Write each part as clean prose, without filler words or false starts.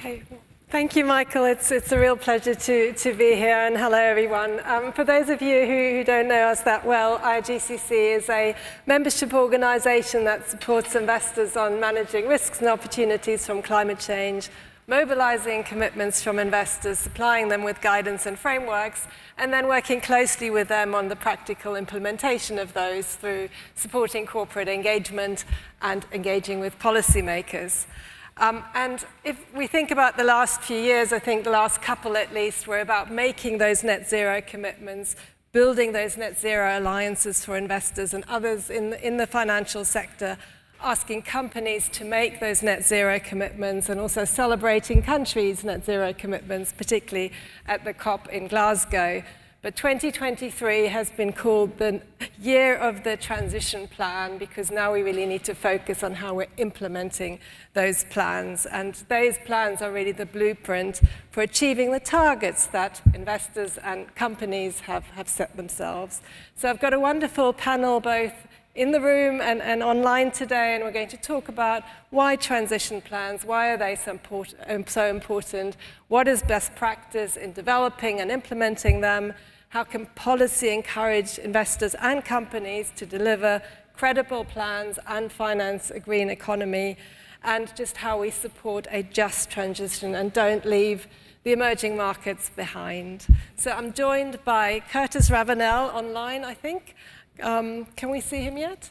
Okay. Thank you, Michael. It's a real pleasure to be here, and hello, everyone. For those of you who don't know us that well, IIGCC is a membership organization that supports investors on managing risks and opportunities from climate change, mobilizing commitments from investors, supplying them with guidance and frameworks, and then working closely with them on the practical implementation of those through supporting corporate engagement and engaging with policymakers. And if we think about the last few years, I think the last couple at least, were about making those net zero commitments, building those net zero alliances for investors and others in the financial sector, asking companies to make those net zero commitments, and also celebrating countries' net zero commitments, particularly at the COP in Glasgow. But 2023 has been called the year of the transition plan, because now we really need to focus on how we're implementing those plans. And those plans are really the blueprint for achieving the targets that investors and companies have set themselves. So I've got a wonderful panel both in the room and online today, and we're going to talk about why transition plans, why are they so important, what is best practice in developing and implementing them, how can policy encourage investors and companies to deliver credible plans and finance a green economy, and just how we support a just transition and don't leave the emerging markets behind. So I'm joined by Curtis Ravenel online, I think. Can we see him yet?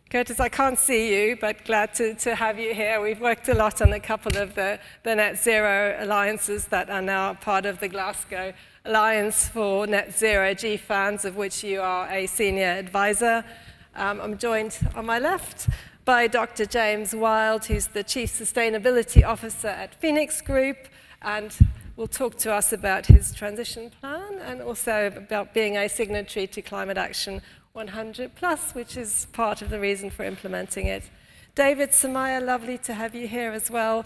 Curtis, I can't see you, but glad to have you here. We've worked a lot on a couple of the net zero alliances that are now part of the Glasgow Alliance for Net Zero GFANs, of which you are a senior advisor. I'm joined on my left by Dr. James Wilde, who's the Chief Sustainability Officer at Phoenix Group, and will talk to us about his transition plan and also about being a signatory to Climate Action 100+, which is part of the reason for implementing it. David Semaya, lovely to have you here as well.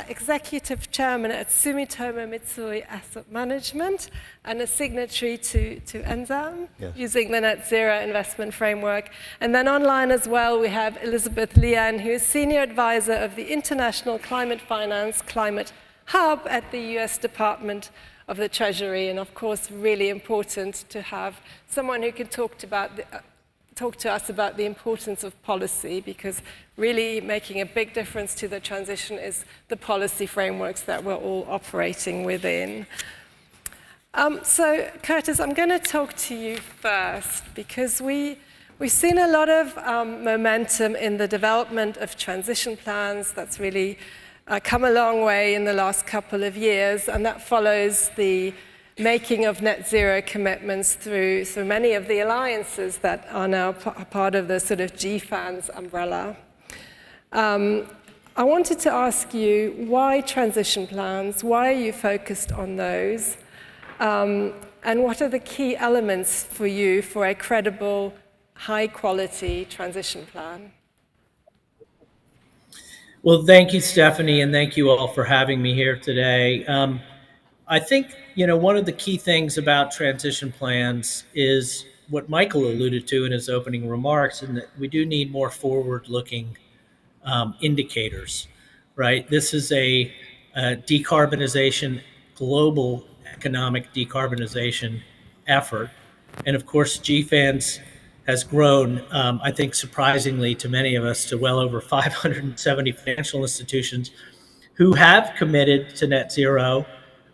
Executive Chairman at Sumitomo Mitsui Asset Management and a signatory to ENZAM, yes, using the Net Zero Investment Framework. And then online as well, we have Elizabeth Lien, who is Senior Advisor of the International Climate Finance Climate Hub at the US Department of the Treasury, and of course really important to have someone who can talk to us about the importance of policy, because really making a big difference to the transition is the policy frameworks that we're all operating within. So Curtis, I'm going to talk to you first, because we've seen a lot of momentum in the development of transition plans. That's really come a long way in the last couple of years, and that follows the making of net zero commitments through many of the alliances that are now part of the sort of GFANs umbrella. I wanted to ask you, why transition plans? Why are you focused on those? And what are the key elements for you for a credible, high-quality transition plan? Well, thank you, Stephanie, and thank you all for having me here today. I think, one of the key things about transition plans is what Michael alluded to in his opening remarks, and that we do need more forward-looking indicators, right? This is a decarbonization, global economic decarbonization effort. And of course, GFANs has grown, I think, surprisingly to many of us, to well over 570 financial institutions who have committed to net zero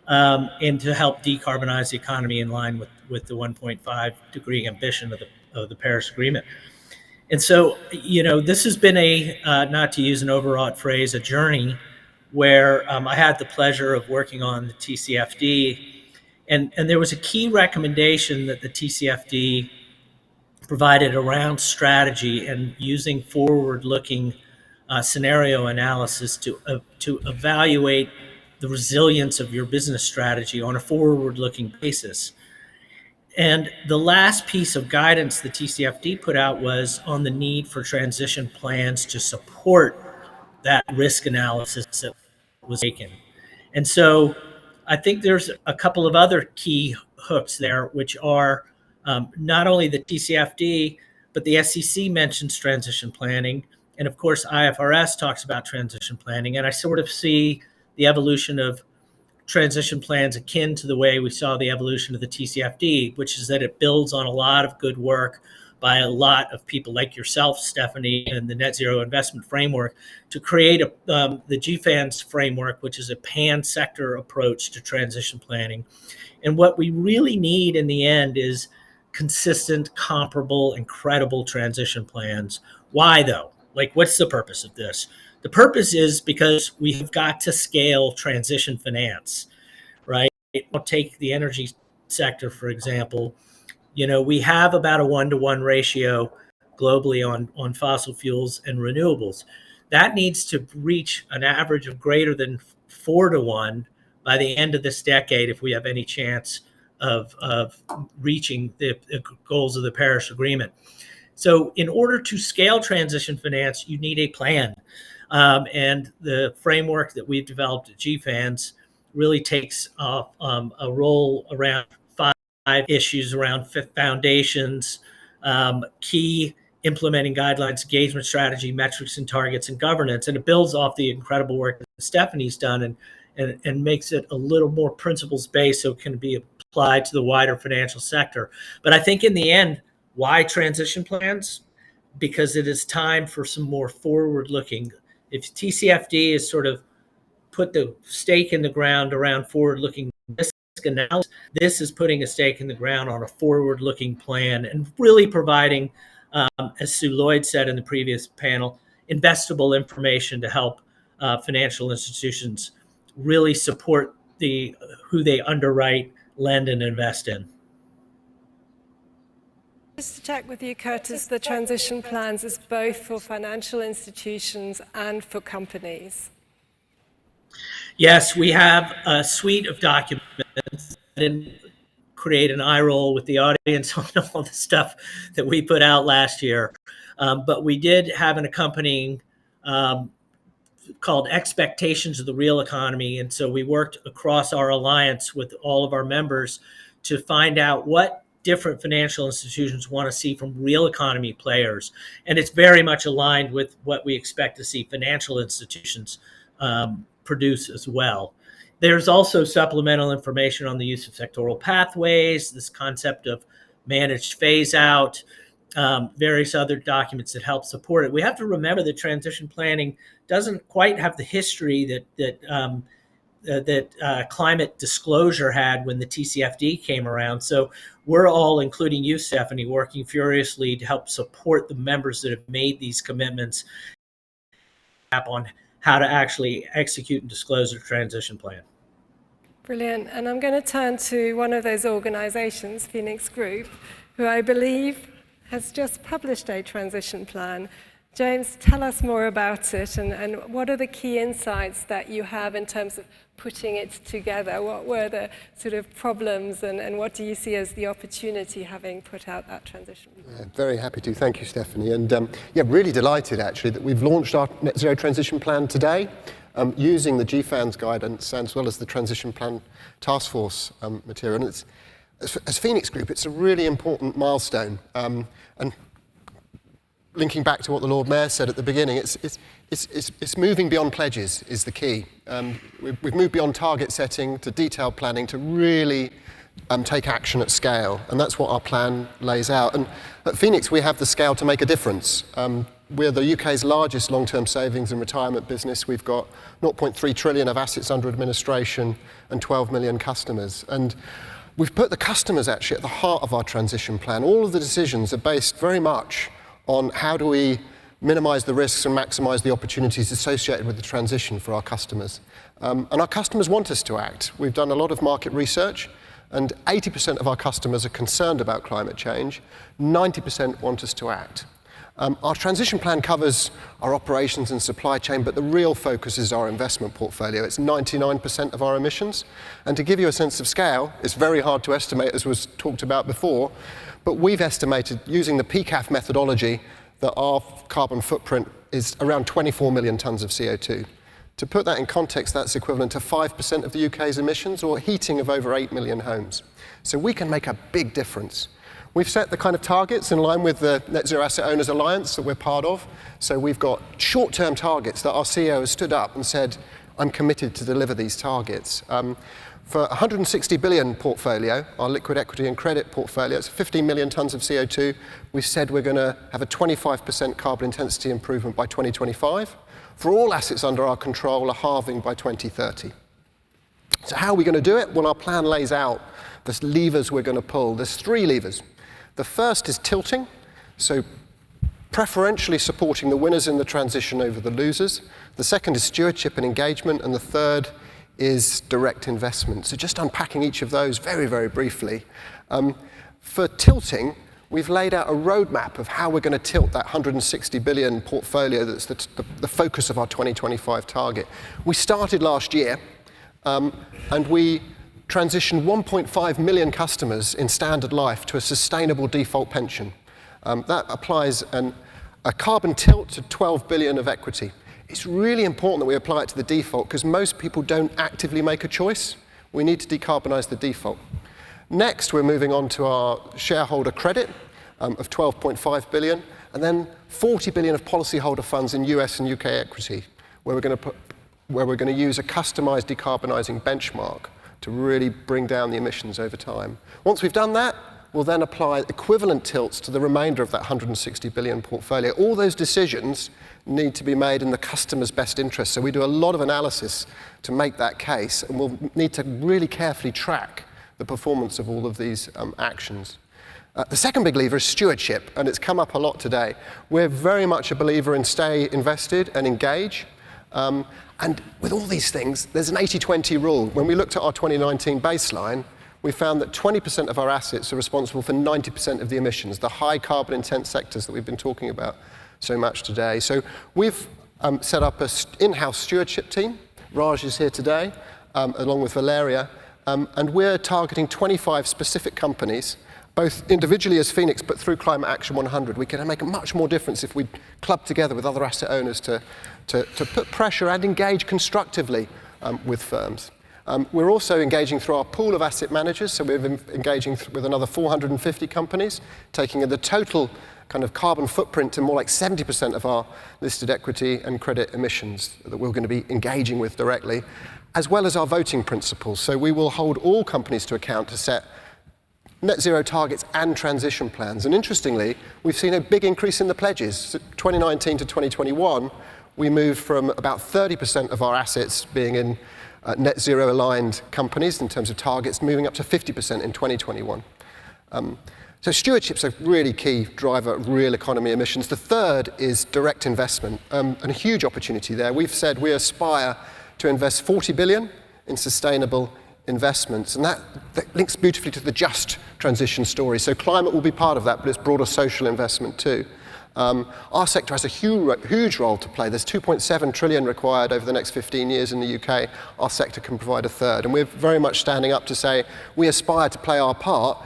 and to help decarbonize the economy in line with the 1.5 degree ambition of the Paris Agreement. And so, this has been not to use an overwrought phrase, a journey where I had the pleasure of working on the TCFD. And there was a key recommendation that the TCFD provided around strategy and using forward-looking scenario analysis to evaluate the resilience of your business strategy on a forward-looking basis. And the last piece of guidance the TCFD put out was on the need for transition plans to support that risk analysis that was taken. And so I think there's a couple of other key hooks there, which are not only the TCFD, but the SEC mentions transition planning, And of course, IFRS talks about transition planning. And I sort of see the evolution of transition plans akin to the way we saw the evolution of the TCFD, which is that it builds on a lot of good work by a lot of people like yourself, Stephanie, and the Net Zero Investment Framework to create the GFANS framework, which is a pan-sector approach to transition planning. And what we really need in the end is consistent, comparable, and credible transition plans. Why though? Like, what's the purpose of this? The purpose is because we've got to scale transition finance, right? I'll take the energy sector, for example. We have about a 1-to-1 ratio globally on fossil fuels and renewables. That needs to reach an average of greater than 4-to-1 by the end of this decade if we have any chance of reaching the goals of the Paris Agreement. So in order to scale transition finance, you need a plan. And the framework that we've developed at GFANS really takes a role around 5 issues around foundations, key implementing guidelines, engagement strategy, metrics and targets, and governance. And it builds off the incredible work that Stephanie's done and makes it a little more principles-based so it can be applied to the wider financial sector. But I think in the end, why transition plans? Because it is time for some more forward-looking. If TCFD is sort of put the stake in the ground around forward-looking risk analysis, this is putting a stake in the ground on a forward-looking plan and really providing, as Sue Lloyd said in the previous panel, investable information to help financial institutions really support who they underwrite, lend, and invest in. Just to check with you, Curtis, the transition plans is both for financial institutions and for companies. Yes, we have a suite of documents. I didn't create an eye roll with the audience on all the stuff that we put out last year. But we did have an accompanying called Expectations of the Real Economy. And so we worked across our alliance with all of our members to find out what different financial institutions want to see from real economy players. And it's very much aligned with what we expect to see financial institutions produce as well. There's also supplemental information on the use of sectoral pathways, this concept of managed phase out, various other documents that help support it. We have to remember that transition planning doesn't quite have the history that climate disclosure had when the TCFD came around. So we're all, including you, Stephanie, working furiously to help support the members that have made these commitments on how to actually execute and disclose a transition plan. Brilliant. And I'm going to turn to one of those organizations, Phoenix Group, who I believe has just published a transition plan. James, tell us more about it and what are the key insights that you have in terms of putting it together? What were the sort of problems and what do you see as the opportunity having put out that transition plan? Yeah, very happy to. Thank you, Stephanie. And really delighted actually that we've launched our Net Zero Transition Plan today using the GFANS guidance as well as the Transition Plan Task Force material. And as Phoenix Group, it's a really important milestone. And linking back to what the Lord Mayor said at the beginning, it's moving beyond pledges is the key. We've moved beyond target setting to detailed planning to really take action at scale, and that's what our plan lays out. And at Phoenix, we have the scale to make a difference. We're the UK's largest long-term savings and retirement business. We've got 0.3 trillion of assets under administration and 12 million customers. And we've put the customers actually at the heart of our transition plan. All of the decisions are based very much on how do we minimize the risks and maximize the opportunities associated with the transition for our customers. And our customers want us to act. We've done a lot of market research, and 80% of our customers are concerned about climate change. 90% want us to act. Our transition plan covers our operations and supply chain, but the real focus is our investment portfolio. It's 99% of our emissions. And to give you a sense of scale, it's very hard to estimate, as was talked about before, but we've estimated using the PCAF methodology that our carbon footprint is around 24 million tons of CO2. To put that in context, that's equivalent to 5% of the UK's emissions or heating of over 8 million homes. So we can make a big difference. We've set the kind of targets in line with the Net Zero Asset Owners Alliance that we're part of. So we've got short-term targets that our CEO has stood up and said, I'm committed to deliver these targets. For 160 billion portfolio, our liquid equity and credit portfolio, it's 15 million tons of CO2. We've said we're going to have a 25% carbon intensity improvement by 2025. For all assets under our control, a halving by 2030. So how are we going to do it? Well, our plan lays out the levers we're going to pull. There's 3 levers. The first is tilting, so preferentially supporting the winners in the transition over the losers. The second is stewardship and engagement, and the third is direct investment. So just unpacking each of those very, very briefly. For tilting, we've laid out a roadmap of how we're going to tilt that 160 billion portfolio that's the focus of our 2025 target. We started last year, and we transitioned 1.5 million customers in Standard Life to a sustainable default pension. That applies a carbon tilt to 12 billion of equity. It's really important that we apply it to the default because most people don't actively make a choice. We need to decarbonize the default. Next, we're moving on to our shareholder credit of 12.5 billion, and then 40 billion of policyholder funds in US and UK equity, where we're going to use a customized decarbonizing benchmark to really bring down the emissions over time. Once we've done that, we'll then apply equivalent tilts to the remainder of that 160 billion portfolio. All those decisions need to be made in the customer's best interest. So we do a lot of analysis to make that case, and we'll need to really carefully track the performance of all of these actions. The second big lever is stewardship, and it's come up a lot today. We're very much a believer in stay invested and engage. And with all these things, there's an 80-20 rule. When we looked at our 2019 baseline, we found that 20% of our assets are responsible for 90% of the emissions, the high carbon intense sectors that we've been talking about so much today. So we've set up an in-house stewardship team. Raj is here today, along with Valeria, and we're targeting 25 specific companies, both individually as Phoenix, but through Climate Action 100. We can make a much more difference if we club together with other asset owners to put pressure and engage constructively with firms. We're also engaging through our pool of asset managers, so we're engaging with another 450 companies, taking the total kind of carbon footprint to more like 70% of our listed equity and credit emissions that we're going to be engaging with directly, as well as our voting principles. So we will hold all companies to account to set net zero targets and transition plans. And interestingly, we've seen a big increase in the pledges. 2019 to 2021, we moved from about 30% of our assets being in net zero aligned companies in terms of targets, moving up to 50% in 2021. So stewardship's a really key driver of real economy emissions. The third is direct investment, and a huge opportunity there. We've said we aspire to invest 40 billion in sustainable investments, and that links beautifully to the just transition story. So climate will be part of that, but it's broader social investment too. Our sector has a huge role to play. There's 2.7 trillion required over the next 15 years in the UK. Our sector can provide a third, and we're very much standing up to say we aspire to play our part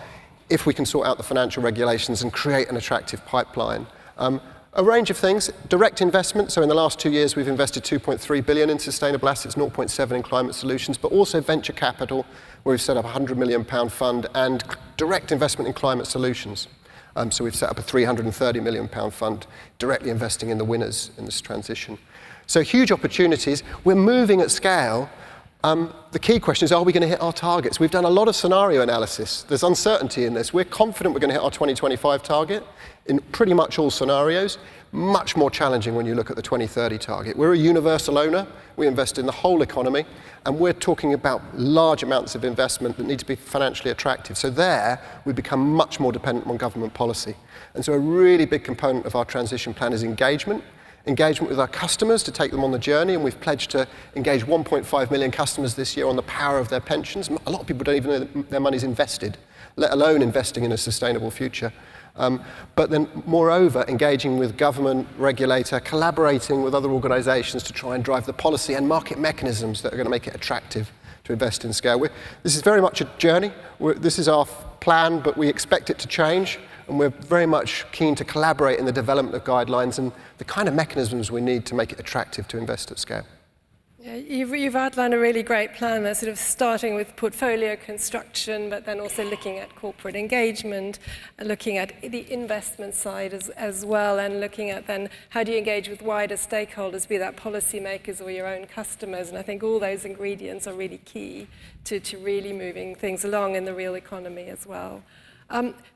if we can sort out the financial regulations and create an attractive pipeline. A range of things, direct investment, so in the last 2 years we've invested 2.3 billion in sustainable assets, 0.7 in climate solutions, but also venture capital, where we've set up a £100 million fund, and direct investment in climate solutions. So we've set up a £330 million fund directly investing in the winners in this transition. So huge opportunities. We're moving at scale. The key question is, are we going to hit our targets? We've done a lot of scenario analysis. There's uncertainty in this. We're confident we're going to hit our 2025 target in pretty much all scenarios. Much more challenging when you look at the 2030 target. We're a universal owner. We invest in the whole economy, and we're talking about large amounts of investment that need to be financially attractive. So there, we become much more dependent on government policy. And so a really big component of our transition plan is engagement with our customers to take them on the journey, and we've pledged to engage 1.5 million customers this year on the power of their pensions. A lot of people don't even know that their money's invested, let alone investing in a sustainable future. But then, moreover, engaging with government, regulator, collaborating with other organisations to try and drive the policy and market mechanisms that are going to make it attractive to invest in scale. This is very much a journey. This is our plan, but we expect it to change, and we're very much keen to collaborate in the development of guidelines and the kind of mechanisms we need to make it attractive to invest at scale. Yeah, you've outlined a really great plan there, sort of starting with portfolio construction, but then also looking at corporate engagement, looking at the investment side as well, and looking at then how do you engage with wider stakeholders, be that policymakers or your own customers. And I think all those ingredients are really key to really moving things along in the real economy as well.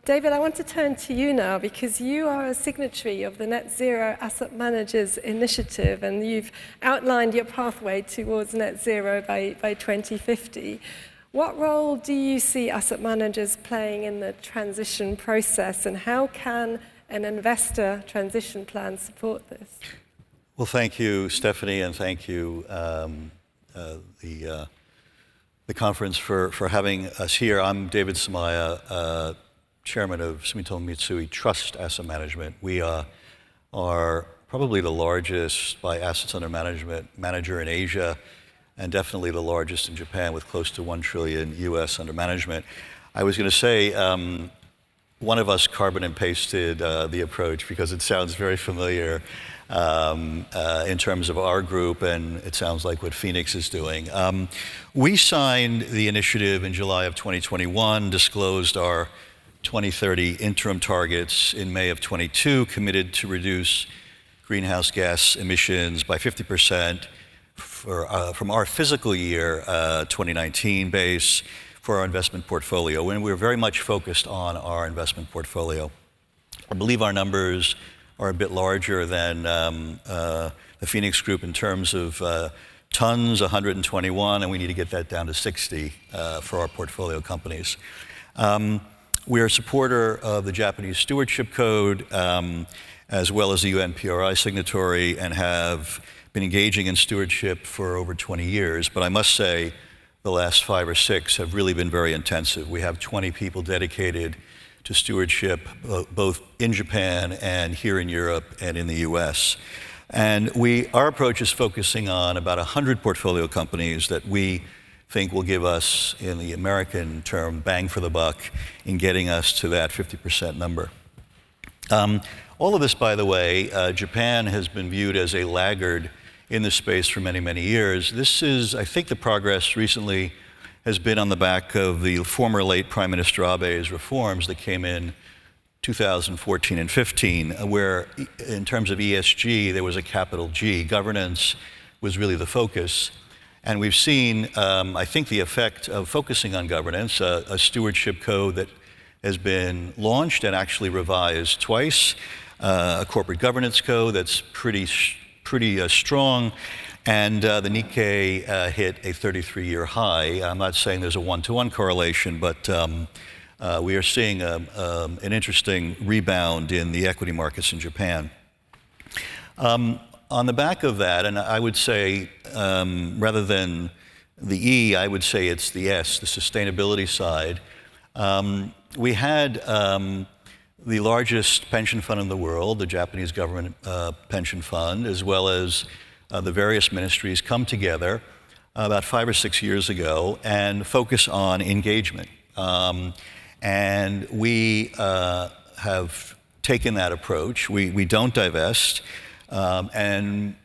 David, I want to turn to you now because you are a signatory of the Net Zero Asset Managers Initiative, and you've outlined your pathway towards net zero by 2050. What role do you see asset managers playing in the transition process, and how can an investor transition plan support this? Well, thank you, Stephanie, and thank you, the conference for having us here. I'm David Semaya, chairman of Sumitomo Mitsui Trust Asset Management. We are probably the largest by assets under management manager in Asia, and definitely the largest in Japan with close to $1 trillion US under management. I was going to say, one of us carbon and pasted the approach because it sounds very familiar in terms of our group, and it sounds like what Phoenix is doing. We signed the initiative in July of 2021, disclosed our 2030 interim targets in May of 22, committed to reduce greenhouse gas emissions by 50% from our fiscal year 2019 base for our investment portfolio, when we're very much focused on our investment portfolio. I believe our numbers are a bit larger than the Phoenix Group in terms of tons, 121, and we need to get that down to 60 for our portfolio companies. We are a supporter of the Japanese Stewardship Code, as well as the UNPRI signatory, and have been engaging in stewardship for over 20 years. But I must say, the last 5 or 6 have really been very intensive. We have 20 people dedicated to stewardship, both in Japan and here in Europe and in the US. And our approach is focusing on about 100 portfolio companies that we think will give us, in the American term, bang for the buck in getting us to that 50% number. All of this, by the way, Japan has been viewed as a laggard in this space for many, many years. This is, I think the progress recently has been on the back of the former late Prime Minister Abe's reforms that came in 2014 and 15, where in terms of ESG, there was a capital G. Governance was really the focus. And we've seen, I think, the effect of focusing on governance, a stewardship code that has been launched and actually revised twice, a corporate governance code that's pretty strong, and the Nikkei hit a 33-year high. I'm not saying there's a one-to-one correlation, but we are seeing an interesting rebound in the equity markets in Japan. On the back of that, and I would say, rather than the E, I would say it's the S, the sustainability side. We had the largest pension fund in the world, the Japanese government pension fund, as well as the various ministries come together about 5 or 6 years ago and focus on engagement. And we have taken that approach. We don't divest. And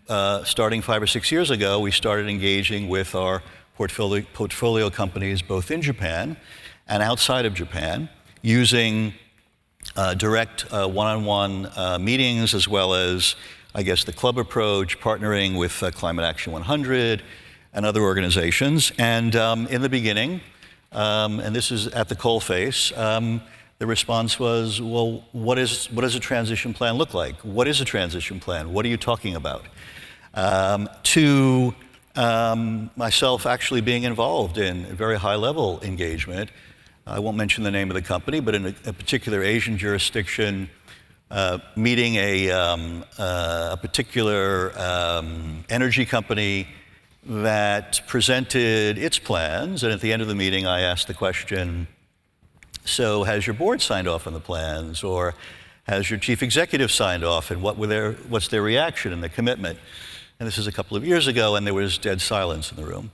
starting 5 or 6 years ago, we started engaging with our portfolio companies both in Japan and outside of Japan, using direct one-on-one meetings, as well as, I guess, the club approach, partnering with Climate Action 100 and other organizations. And in the beginning, and this is at the coalface, the response was, well, what does a transition plan look like? What is a transition plan? What are you talking about? To myself actually being involved in a very high-level engagement. I won't mention the name of the company, but in a particular Asian jurisdiction, meeting a particular energy company that presented its plans. And at the end of the meeting, I asked the question, so has your board signed off on the plans, or has your chief executive signed off, and what's their reaction and their commitment? And this is a couple of years ago, and there was dead silence in the room.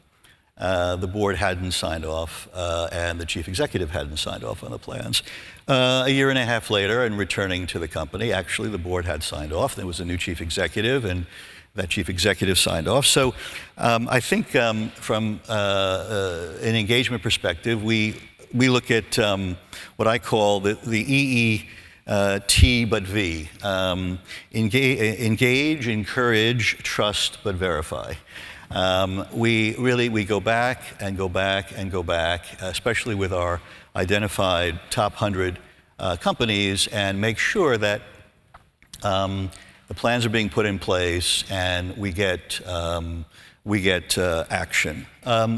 The board hadn't signed off, and the chief executive hadn't signed off on the plans. A year and a half later, and returning to the company, actually the board had signed off. There was a new chief executive, and that chief executive signed off. So I think from an engagement perspective, we look at what I call the T but V. Engage, encourage, trust, but verify. We go back and go back and go back, especially with our identified top 100 companies, and make sure that the plans are being put in place and we get action.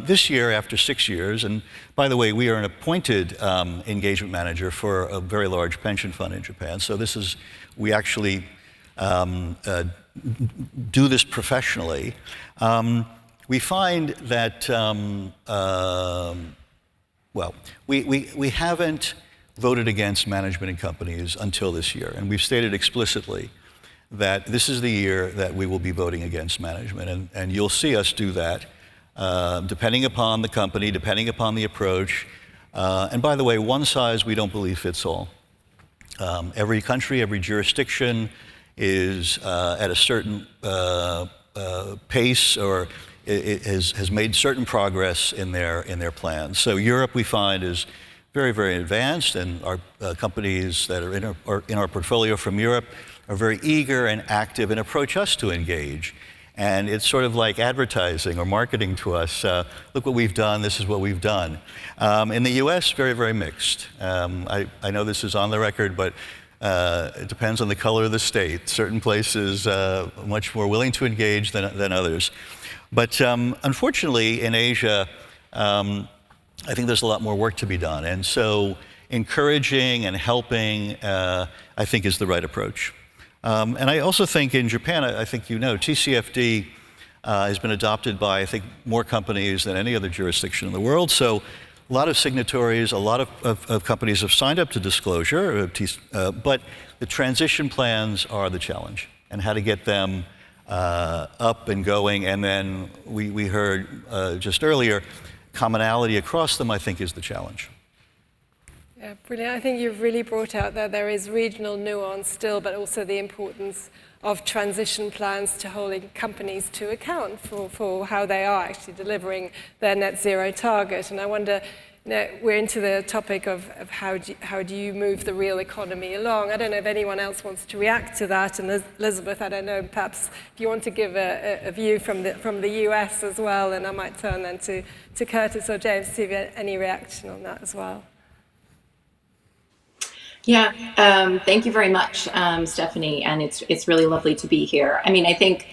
This year, after 6 years, and by the way, we are an appointed engagement manager for a very large pension fund in Japan. So we actually do this professionally. We find that, we haven't voted against management in companies until this year. And we've stated explicitly that this is the year that we will be voting against management. And you'll see us do that, depending upon the company, depending upon the approach. And by the way, one size we don't believe fits all. Every country, every jurisdiction is at a certain pace, or it has made certain progress in their plans. So Europe, we find, is very, very advanced, and our companies that are in our portfolio from Europe are very eager and active and approach us to engage. And it's sort of like advertising or marketing to us. Look what we've done, this is what we've done. In the US, very, very mixed. I know this is on the record, but it depends on the color of the state. Certain places much more willing to engage than others. But unfortunately, in Asia, I think there's a lot more work to be done. And so encouraging and helping, I think, is the right approach. And I also think in Japan, I think you know, TCFD has been adopted by, I think, more companies than any other jurisdiction in the world. So a lot of signatories, a lot of companies have signed up to disclosure, but the transition plans are the challenge, and how to get them up and going. And then we heard just earlier, commonality across them, I think, is the challenge. Yeah, brilliant. I think you've really brought out that there is regional nuance still, but also the importance of transition plans to holding companies to account for how they are actually delivering their net zero target. And I wonder, we're into the topic of how do you move the real economy along. I don't know if anyone else wants to react to that. And Elizabeth, I don't know, perhaps if you want to give a view from the US as well, and I might turn then to Curtis or James to see if you have any reaction on that as well. Yeah, thank you very much, Stephanie, and it's really lovely to be here. I mean, I think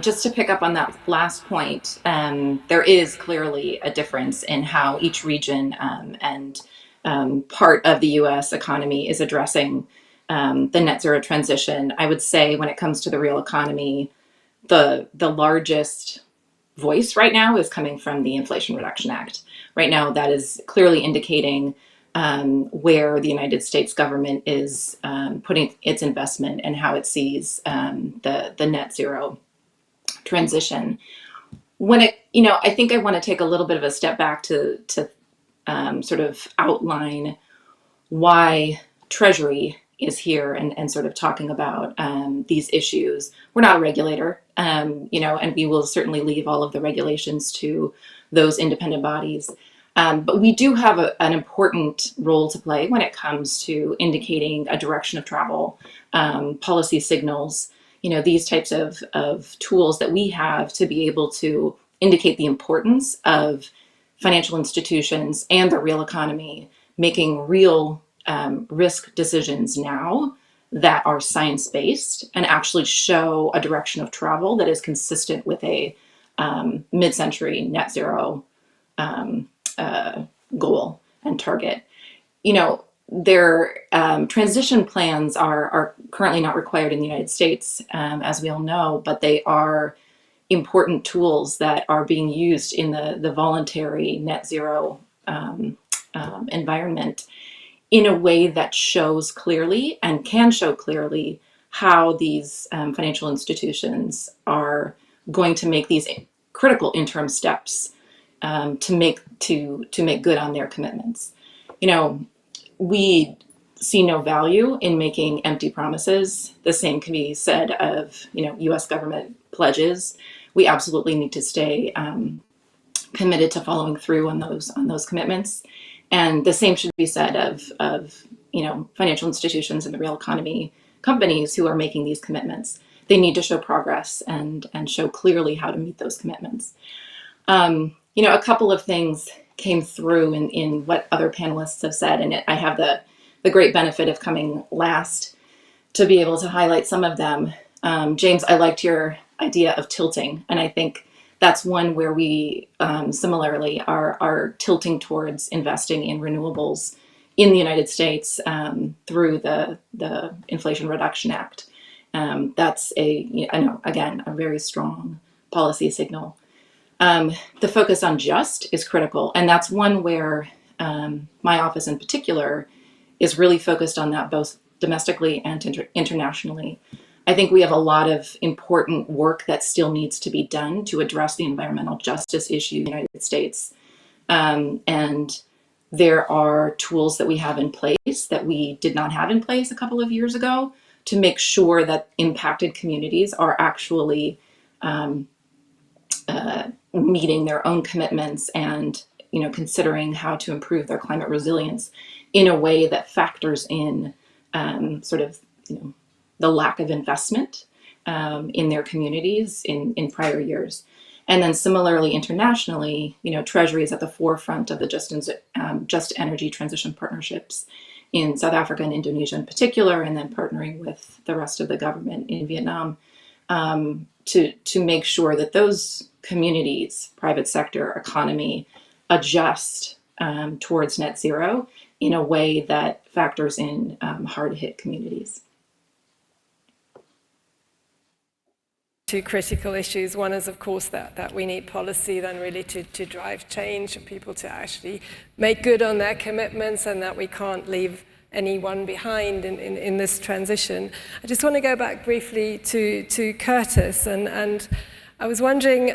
just to pick up on that last point, there is clearly a difference in how each region and part of the U.S. economy is addressing the net zero transition. I would say when it comes to the real economy, the largest voice right now is coming from the Inflation Reduction Act. Right now, that is clearly indicating where the United States government is putting its investment and how it sees the net zero transition. When I think I want to take a little bit of a step back to sort of outline why Treasury is here and sort of talking about these issues. We're not a regulator, and we will certainly leave all of the regulations to those independent bodies. But we do have an important role to play when it comes to indicating a direction of travel, policy signals, these types of tools that we have to be able to indicate the importance of financial institutions and the real economy making real risk decisions now that are science-based and actually show a direction of travel that is consistent with a mid-century net zero goal and target. Their transition plans are currently not required in the United States, as we all know, but they are important tools that are being used in the voluntary net zero environment in a way that shows clearly and can show clearly how these financial institutions are going to make these critical interim steps to make good on their commitments. We see no value in making empty promises. The same can be said of, U.S. government pledges. We absolutely need to stay committed to following through on those commitments. And the same should be said of financial institutions in the real economy, companies who are making these commitments. They need to show progress and show clearly how to meet those commitments. A couple of things came through in what other panelists have said, and I have the great benefit of coming last to be able to highlight some of them. James, I liked your idea of tilting, and I think that's one where we similarly are tilting towards investing in renewables in the United States through the Inflation Reduction Act. That's again, a very strong policy signal. The focus on just is critical, and that's one where my office in particular is really focused on that both domestically and internationally. I think we have a lot of important work that still needs to be done to address the environmental justice issue in the United States. And there are tools that we have in place that we did not have in place a couple of years ago to make sure that impacted communities are actually meeting their own commitments and considering how to improve their climate resilience in a way that factors in the lack of investment in their communities in prior years. And then similarly, internationally, Treasury is at the forefront of the just energy transition partnerships in South Africa and Indonesia in particular, and then partnering with the rest of the government in Vietnam to make sure that those communities, private sector, economy, adjust towards net zero in a way that factors in hard-hit communities. Two critical issues. One is, of course, that we need policy then really to drive change and people to actually make good on their commitments, and that we can't leave anyone behind in this transition. I just want to go back briefly to Curtis, and I was wondering,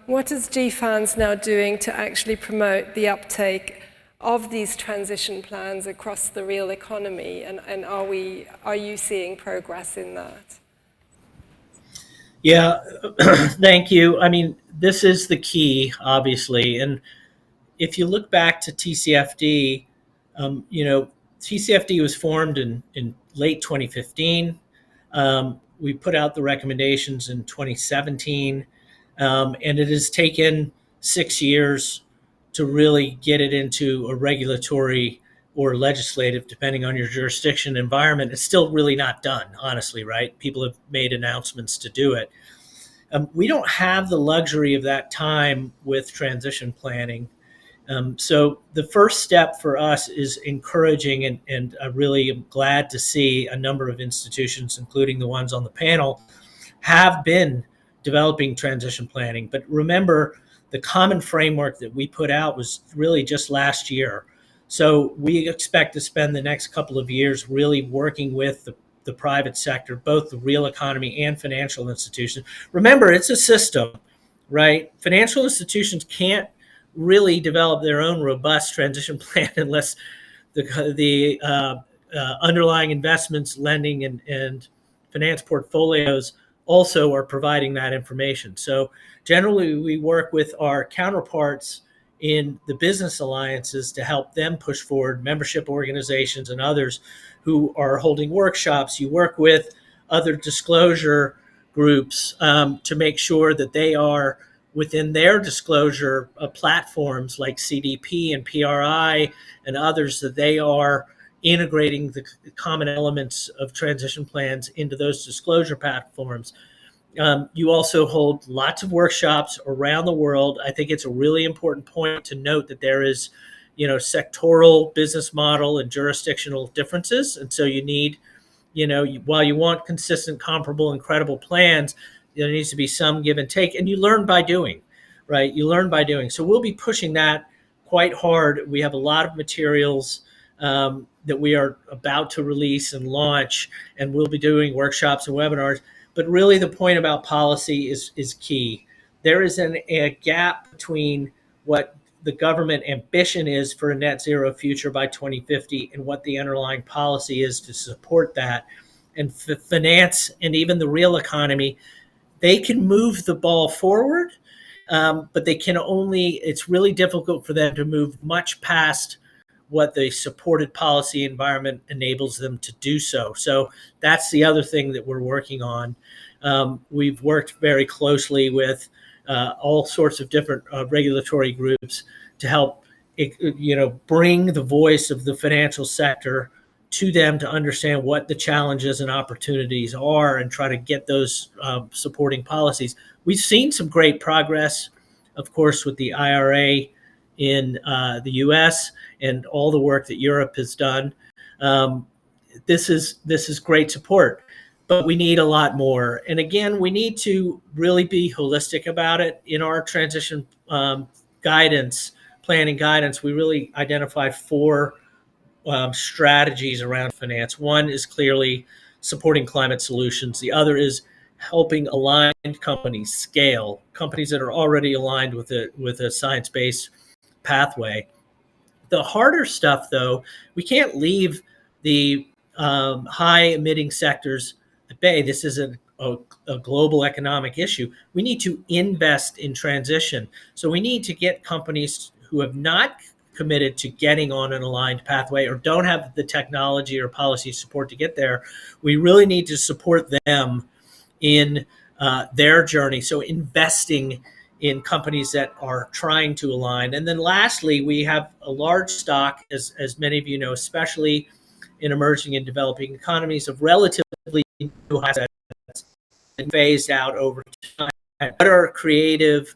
what is GFANZ now doing to actually promote the uptake of these transition plans across the real economy, and are you seeing progress in that? Yeah, thank you. I mean, this is the key, obviously. And if you look back to TCFD, TCFD was formed in late 2015. We put out the recommendations in 2017, and it has taken 6 years to really get it into a regulatory or legislative, depending on your jurisdiction, environment. It's still really not done, honestly, right? People have made announcements to do it. We don't have the luxury of that time with transition planning. So the first step for us is encouraging, and I really am glad to see a number of institutions, including the ones on the panel, have been developing transition planning. But remember, the common framework that we put out was really just last year. So we expect to spend the next couple of years really working with the private sector, both the real economy and financial institutions. Remember, it's a system, right? Financial institutions can't really develop their own robust transition plan unless the underlying investments, lending, and finance portfolios also are providing that information. So generally, we work with our counterparts in the business alliances to help them push forward, membership organizations and others who are holding workshops. You work with other disclosure groups to make sure that they are within their disclosure platforms like CDP and PRI and others, that they are integrating the common elements of transition plans into those disclosure platforms. You also hold lots of workshops around the world. I think it's a really important point to note that there is, sectoral business model and jurisdictional differences. And so you need, while you want consistent, comparable, and credible plans, there needs to be some give and take. And you learn by doing, right? You learn by doing. So we'll be pushing that quite hard. We have a lot of materials that we are about to release and launch, and we'll be doing workshops and webinars. But really the point about policy is key. There is a gap between what the government ambition is for a net zero future by 2050 and what the underlying policy is to support that. And finance and even the real economy, they can move the ball forward, but they can only, it's really difficult for them to move much past what the supported policy environment enables them to do so. So that's the other thing that we're working on. We've worked very closely with all sorts of different regulatory groups to help, bring the voice of the financial sector to them to understand what the challenges and opportunities are and try to get those supporting policies. We've seen some great progress, of course, with the IRA in the US and all the work that Europe has done. This is great support, but we need a lot more. And again, we need to really be holistic about it. In our transition planning guidance, we really identified 4 strategies around finance. One is clearly supporting climate solutions. The other is helping aligned companies scale, companies that are already aligned with a science-based pathway. The harder stuff, though, we can't leave the high-emitting sectors at bay. This is a global economic issue. We need to invest in transition. So we need to get companies who have not committed to getting on an aligned pathway or don't have the technology or policy support to get there. We really need to support them in their journey. So investing in companies that are trying to align. And then lastly, we have a large stock, as many of you know, especially in emerging and developing economies, of relatively new assets phased out over time. What are creative,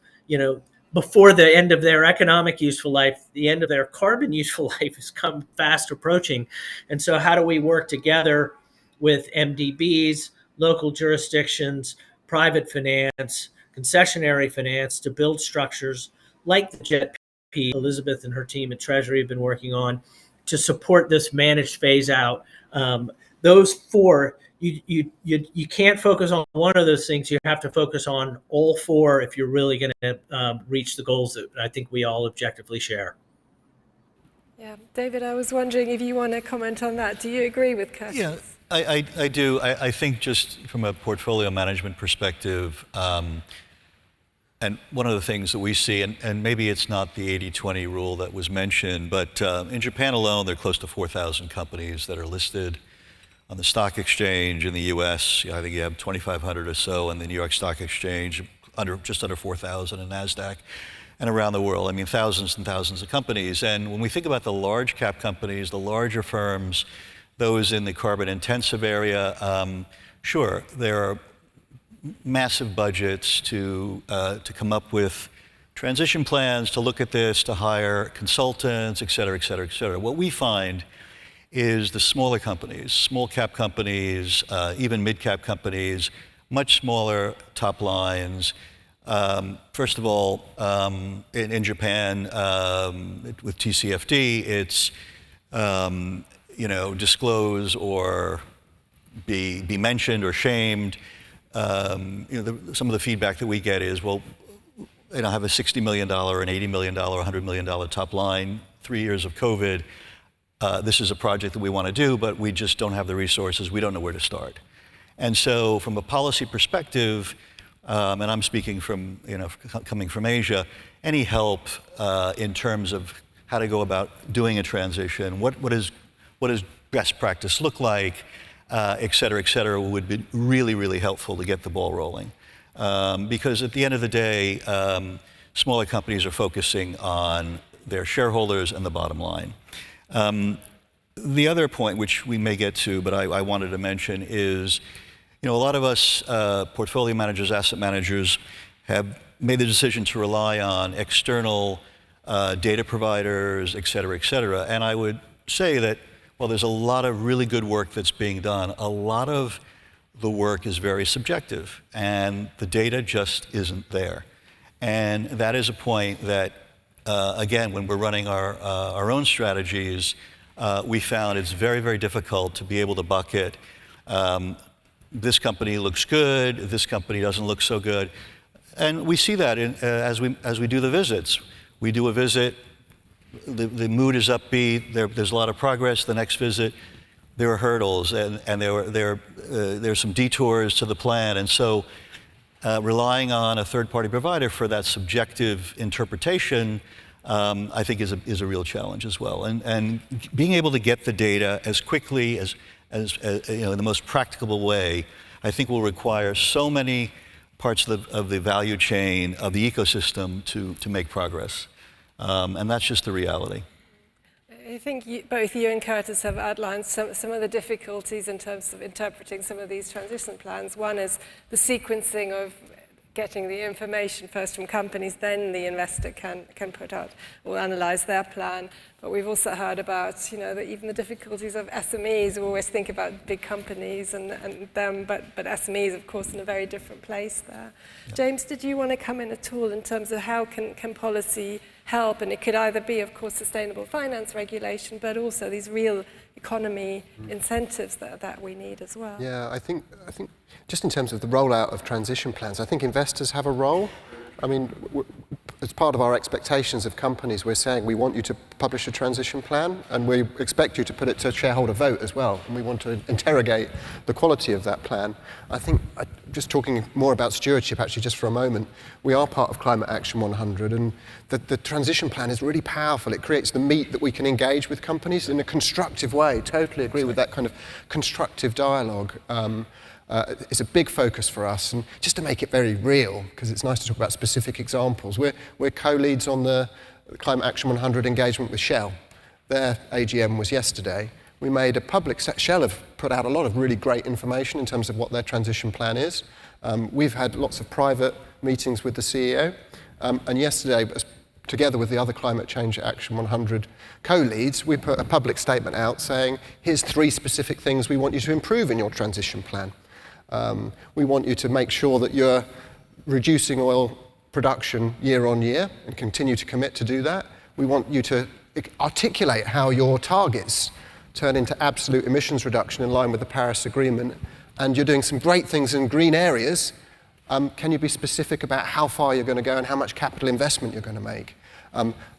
before the end of their economic useful life, the end of their carbon useful life has come fast approaching. And so how do we work together with MDBs, local jurisdictions, private finance, concessionary finance to build structures like the JETP Elizabeth and her team at Treasury have been working on to support this managed phase out. Those 4, you can't focus on one of those things. You have to focus on all 4 if you're really going to reach the goals that I think we all objectively share. Yeah, David, I was wondering if you want to comment on that. Do you agree with Curtis? Yeah, I do. I think just from a portfolio management perspective, and one of the things that we see, and maybe it's not the 80-20 rule that was mentioned, but in Japan alone, there are close to 4,000 companies that are listed on the stock exchange. In the US, I think you have 2,500 or so in the New York Stock Exchange, just under 4,000 in NASDAQ, and around the world, thousands and thousands of companies. And when we think about the large cap companies, the larger firms, those in the carbon intensive area, sure, there are massive budgets to come up with transition plans, to look at this, to hire consultants, et cetera, et cetera, et cetera. What we find is the smaller companies, small cap companies, even mid cap companies, much smaller top lines. First of all, in Japan, with TCFD, it's disclose or be mentioned or shamed. Some of the feedback that we get is, well, have a $60 million, an $80 million, $100 million top line, 3 years of COVID. This is a project that we want to do, but we just don't have the resources. We don't know where to start. And so from a policy perspective, and I'm speaking from, coming from Asia, any help in terms of how to go about doing a transition, what does best practice look like, et cetera, would be really, really helpful to get the ball rolling. Because at the end of the day, smaller companies are focusing on their shareholders and the bottom line. The other point, which we may get to, but I wanted to mention is, a lot of us portfolio managers, asset managers, have made the decision to rely on external data providers, et cetera, and I would say that while there's a lot of really good work that's being done, a lot of the work is very subjective, and the data just isn't there. And that is a point that, again, when we're running our own strategies, we found it's very, very difficult to be able to bucket, this company looks good, this company doesn't look so good. And we see that as we do the visits. We do a visit, the mood is upbeat, there's a lot of progress. The next visit, there are hurdles, and there's some detours to the plan. And so relying on a third-party provider for that subjective interpretation, I think is a real challenge as well. And being able to get the data as quickly as you know, in the most practicable way, I think will require so many parts of the value chain, of the ecosystem to make progress. And that's just the reality. I think both you and Curtis have outlined some of the difficulties in terms of interpreting some of these transition plans. One is the sequencing of getting the information first from companies, then the investor can put out or analyze their plan. But we've also heard about, you know, even the difficulties of SMEs. We always think about big companies and them, but SMEs, of course, in a very different place there. Yeah. James, did you want to come in at all in terms of how can policy help? And it could either be, of course, sustainable finance regulation, but also these real economy incentives that we need as well. Yeah, I think just in terms of the rollout of transition plans, I think investors have a role. I mean, as part of our expectations of companies, we're saying we want you to publish a transition plan, and we expect you to put it to shareholder vote as well, and we want to interrogate the quality of that plan. I think, just talking more about stewardship actually just for a moment, we are part of Climate Action 100, and the transition plan is really powerful. It creates the meat that we can engage with companies in a constructive way. Totally agree with that kind of constructive dialogue. It's a big focus for us, and just to make it very real, because it's nice to talk about specific examples, we're co-leads on the Climate Action 100 engagement with Shell. Their AGM was yesterday. We made a public Shell have put out a lot of really great information in terms of what their transition plan is. We've had lots of private meetings with the CEO, and yesterday, together with the other Climate Change Action 100 co-leads, we put a public statement out saying, here's 3 specific things we want you to improve in your transition plan. We want you to make sure that you're reducing oil production year on year and continue to commit to do that. We want you to articulate how your targets turn into absolute emissions reduction in line with the Paris Agreement. And you're doing some great things in green areas. Can you be specific about how far you're going to go and how much capital investment you're going to make?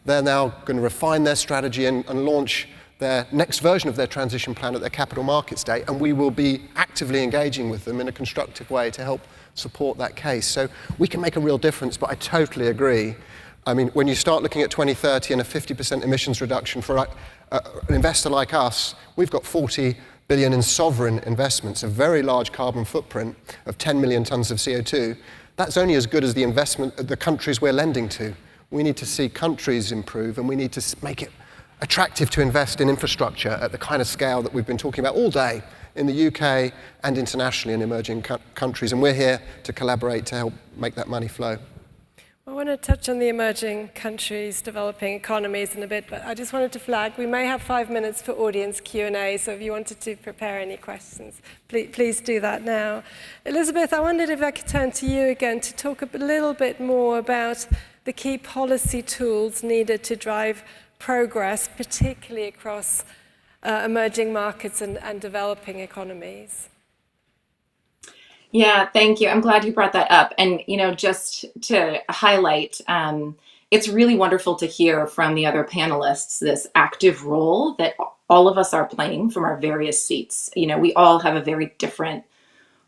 They're now going to refine their strategy and launch their next version of their transition plan at their Capital Markets Day, and we will be actively engaging with them in a constructive way to help support that case. So we can make a real difference, but I totally agree. I mean, when you start looking at 2030 and a 50% emissions reduction for an investor like us, we've got 40 billion in sovereign investments, a very large carbon footprint of 10 million tons of CO2. That's only as good as the investment of the countries we're lending to. We need to see countries improve, and we need to make it attractive to invest in infrastructure at the kind of scale that we've been talking about all day in the UK and internationally in emerging countries. And we're here to collaborate to help make that money flow. I want to touch on the emerging countries, developing economies in a bit, but I just wanted to flag, we may have 5 minutes for audience Q&A, so if you wanted to prepare any questions, please do that now. Elizabeth, I wondered if I could turn to you again to talk a little bit more about the key policy tools needed to drive progress, particularly across emerging markets and developing economies. Yeah, thank you. I'm glad you brought that up. And, you know, just to highlight, it's really wonderful to hear from the other panelists this active role that all of us are playing from our various seats. You know, we all have a very different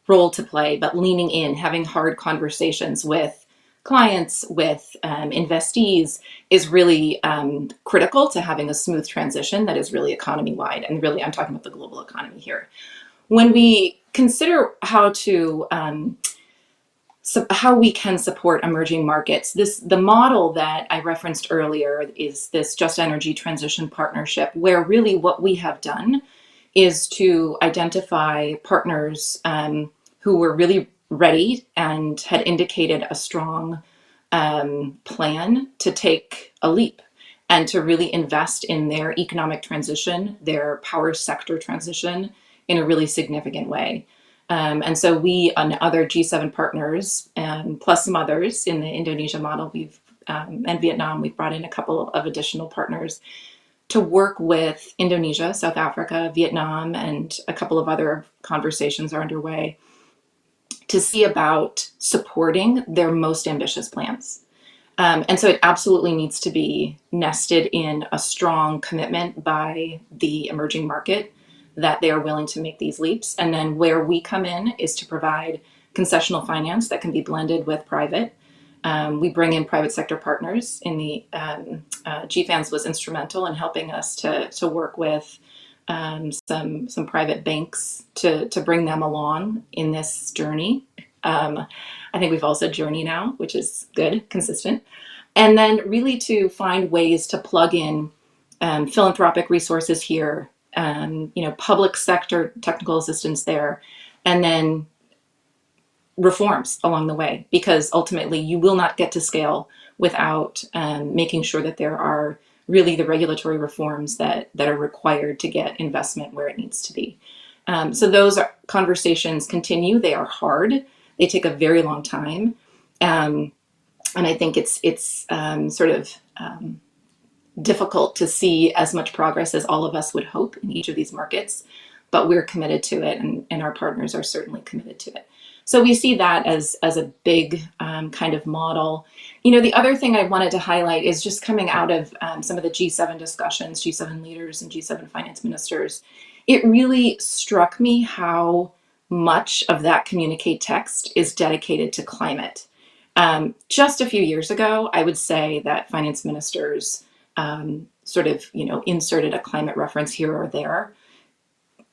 role to play, but leaning in, having hard conversations with clients, with investees is really critical to having a smooth transition that is really economy-wide. And really, I'm talking about the global economy here. When we consider how we can support emerging markets, the model that I referenced earlier is this Just Energy Transition Partnership, where really what we have done is to identify partners who were really ready and had indicated a strong plan to take a leap and to really invest in their economic transition, their power sector transition in a really significant way. And so we and other G7 partners, plus some others in the Indonesia model, and Vietnam, we've brought in a couple of additional partners to work with Indonesia, South Africa, Vietnam, and a couple of other conversations are underway to see about supporting their most ambitious plans. And so it absolutely needs to be nested in a strong commitment by the emerging market that they are willing to make these leaps. And then where we come in is to provide concessional finance that can be blended with private. We bring in private sector partners. In the GFANS was instrumental in helping us to work with some private banks to bring them along in this journey. I think we've all said journey now, which is good, consistent. And then really to find ways to plug in philanthropic resources here, public sector technical assistance there, and then reforms along the way, because ultimately you will not get to scale without making sure that there are really the regulatory reforms that are required to get investment where it needs to be. So those conversations continue. They are hard. They take a very long time. And I think it's sort of difficult to see as much progress as all of us would hope in each of these markets, but we're committed to it, and our partners are certainly committed to it. So we see that as a big kind of model. The other thing I wanted to highlight is just coming out of some of the G7 discussions, G7 leaders and G7 finance ministers, it really struck me how much of that communique text is dedicated to climate. Just a few years ago, I would say that finance ministers sort of, inserted a climate reference here or there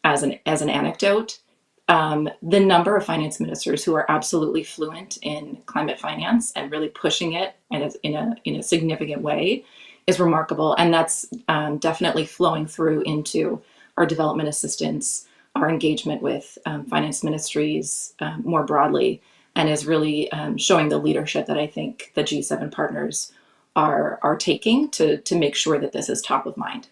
as an anecdote. The number of finance ministers who are absolutely fluent in climate finance and really pushing it and in a significant way is remarkable, and that's definitely flowing through into our development assistance, our engagement with finance ministries more broadly, and is really showing the leadership that I think the G7 partners are taking to make sure that this is top of mind.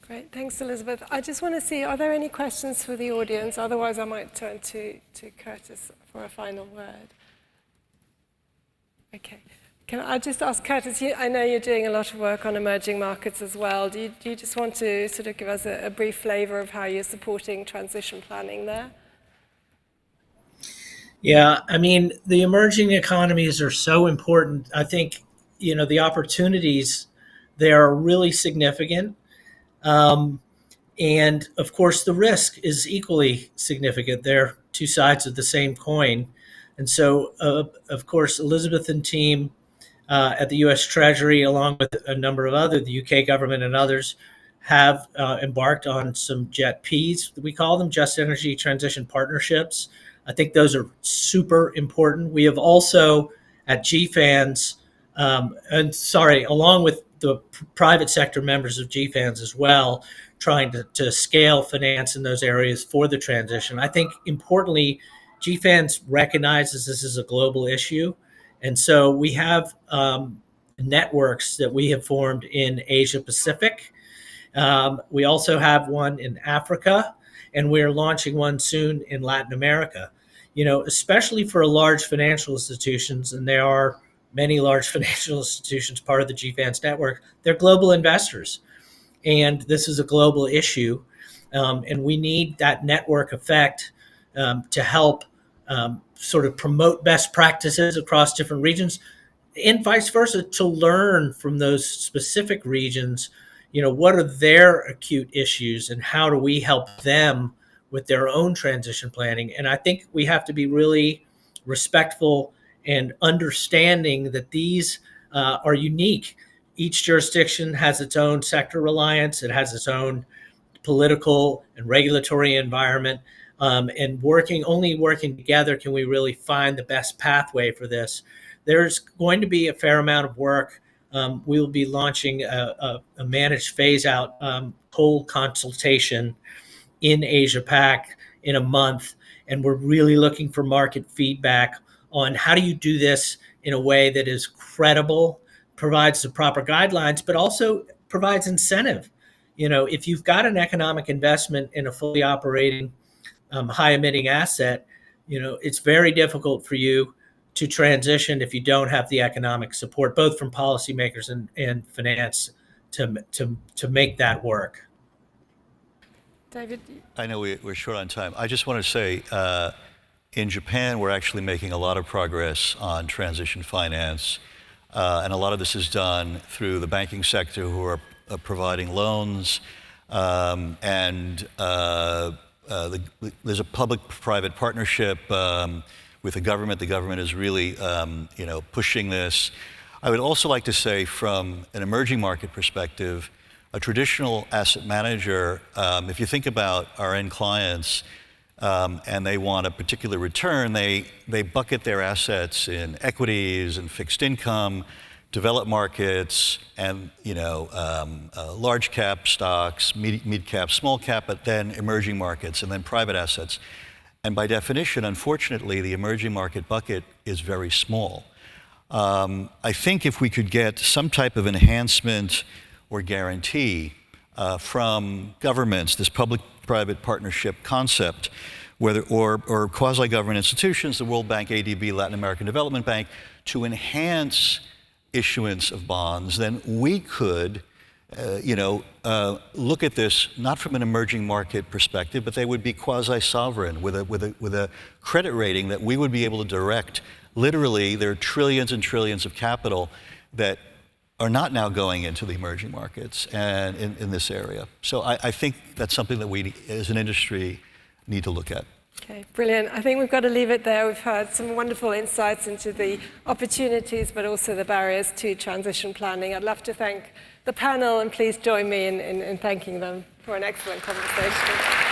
Great, thanks, Elizabeth. I just want to see, are there any questions for the audience? Otherwise, I might turn to Curtis for a final word. Okay. Can I just ask Curtis, I know you're doing a lot of work on emerging markets as well. Do you just want to sort of give us a brief flavor of how you're supporting transition planning there? Yeah, I mean, the emerging economies are so important. I think, the opportunities there are really significant. And of course, the risk is equally significant. They're two sides of the same coin. And so, of course, Elizabeth and team at the U.S. Treasury, along with a number of the UK government and others, have embarked on some JETPs, we call them, Just Energy Transition Partnerships. I think those are super important. We have also at GFANS, along with the private sector members of GFANS as well, trying to scale finance in those areas for the transition. I think importantly, GFANS recognizes this is a global issue. And so we have networks that we have formed in Asia Pacific. We also have one in Africa, and we're launching one soon in Latin America. Especially for large financial institutions, and there are many large financial institutions part of the GFANS network, they're global investors. And this is a global issue. And we need that network effect to help sort of promote best practices across different regions, and vice versa, to learn from those specific regions, what are their acute issues and how do we help them with their own transition planning. And I think we have to be really respectful and understanding that these are unique. Each jurisdiction has its own sector reliance. It has its own political and regulatory environment. And only working together can we really find the best pathway for this. There's going to be a fair amount of work. We will be launching a managed phase-out coal consultation in Asia Pac in a month, and we're really looking for market feedback on how do you do this in a way that is credible, provides the proper guidelines, but also provides incentive. If you've got an economic investment in a fully operating, high emitting asset, it's very difficult for you to transition if you don't have the economic support, both from policymakers and finance to make that work. David? I know we're short on time. I just want to say, in Japan, we're actually making a lot of progress on transition finance. And a lot of this is done through the banking sector, who are providing loans. There's a public-private partnership with the government. The government is really pushing this. I would also like to say, from an emerging market perspective, a traditional asset manager, if you think about our end clients, and they want a particular return, they bucket their assets in equities and fixed income, developed markets, and large cap stocks, mid cap, small cap, but then emerging markets, and then private assets. And by definition, unfortunately, the emerging market bucket is very small. I think if we could get some type of enhancement or guarantee from governments, this public-private partnership concept, or quasi-government institutions, the World Bank, ADB, Latin American Development Bank, to enhance issuance of bonds, then we could look at this not from an emerging market perspective, but they would be quasi-sovereign with a credit rating that we would be able to direct. Literally, there are trillions and trillions of capital that are not now going into the emerging markets and in this area. So I think that's something that we, as an industry, need to look at. Okay, brilliant. I think we've got to leave it there. We've heard some wonderful insights into the opportunities, but also the barriers to transition planning. I'd love to thank the panel, and please join me in thanking them for an excellent conversation.